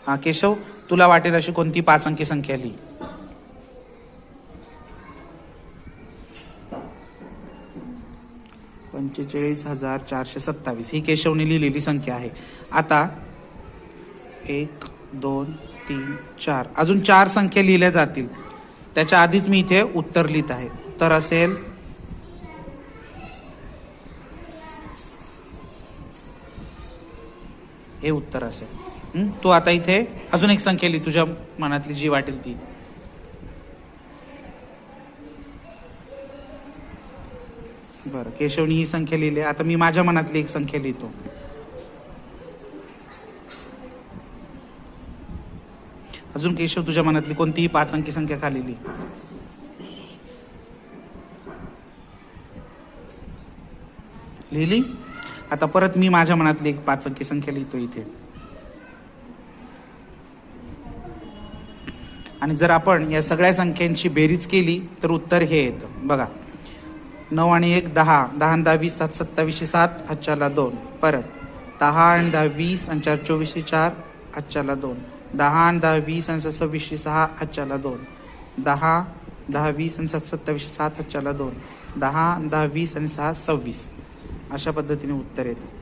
हा केशव, तुला वाटेल अशी कोणती 5 अंकी संख्या लिही. 45,427 ही केशवने लिहिलेली संख्या आहे. आता 1 2 3 4 अजून 4 संख्या लिहिल्या जातील. त्याच्या आधीच मी इथे उत्तर लिहित आहे. उत्तर असेल हे उत्तर असेल. तू आता इथे अजून एक संख्या लिही, तुझ्या मनातली जी वाटेल ती. बरं, केशवनी ही संख्या लिहिली. आता मी माझ्या मनातली एक संख्या लिहितो. अजून केशव, तुझ्या मनातली कोणतीही 5 अंकी संख्या खाली लिही. लिहिली. आता परत मी माझ्या मनातली एक 5 अंकी संख्या लिहितो इथे. आणि जर आपण या सगळ्या संख्यांची बेरीज केली तर उत्तर हे येतं. बघा, 9 आणि 1 10, 10 आणि 10 20, 7 27 7, हातच्याला 2. परत 10 आणि 10 20 आणि 4 24 4, हातच्याला 2. 10 आणि 10 20 आणि 7 26 6, हातच्याला 2. 10 10 20 आणि 7 27 7, हातच्याला 2. 10 10 20 आणि 6 26. अशा पद्धतीने उत्तर येतं.